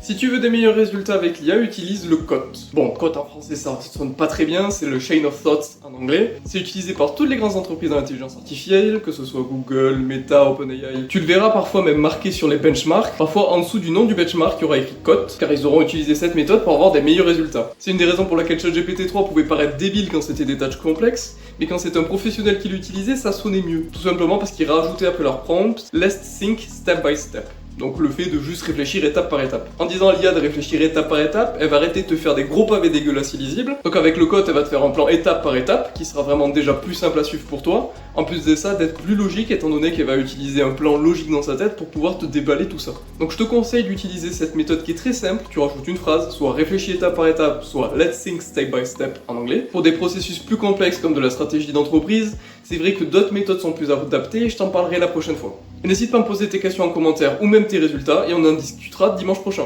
Si tu veux des meilleurs résultats avec l'IA, utilise le COT. Bon, COT en français ça sonne pas très bien, c'est le Chain of Thoughts en anglais. C'est utilisé par toutes les grandes entreprises dans l'intelligence artificielle, que ce soit Google, Meta, OpenAI. Tu le verras parfois même marqué sur les benchmarks. Parfois en dessous du nom du benchmark, il y aura écrit COT, car ils auront utilisé cette méthode pour avoir des meilleurs résultats. C'est une des raisons pour laquelle ChatGPT 3 pouvait paraître débile quand c'était des tâches complexes, mais quand c'est un professionnel qui l'utilisait, ça sonnait mieux. Tout simplement parce qu'ils rajoutaient après leur prompt « Let's think step by step ». Donc le fait de juste réfléchir étape par étape. En disant à l'IA de réfléchir étape par étape, elle va arrêter de te faire des gros pavés dégueulasses illisibles. Donc avec le code, elle va te faire un plan étape par étape, qui sera vraiment déjà plus simple à suivre pour toi. En plus de ça, d'être plus logique, étant donné qu'elle va utiliser un plan logique dans sa tête pour pouvoir te déballer tout ça. Donc je te conseille d'utiliser cette méthode qui est très simple. Tu rajoutes une phrase, soit réfléchis étape par étape, soit let's think step by step en anglais. Pour des processus plus complexes comme de la stratégie d'entreprise, c'est vrai que d'autres méthodes sont plus adaptées et je t'en parlerai la prochaine fois. Et n'hésite pas à me poser tes questions en commentaire ou même tes résultats et on en discutera dimanche prochain.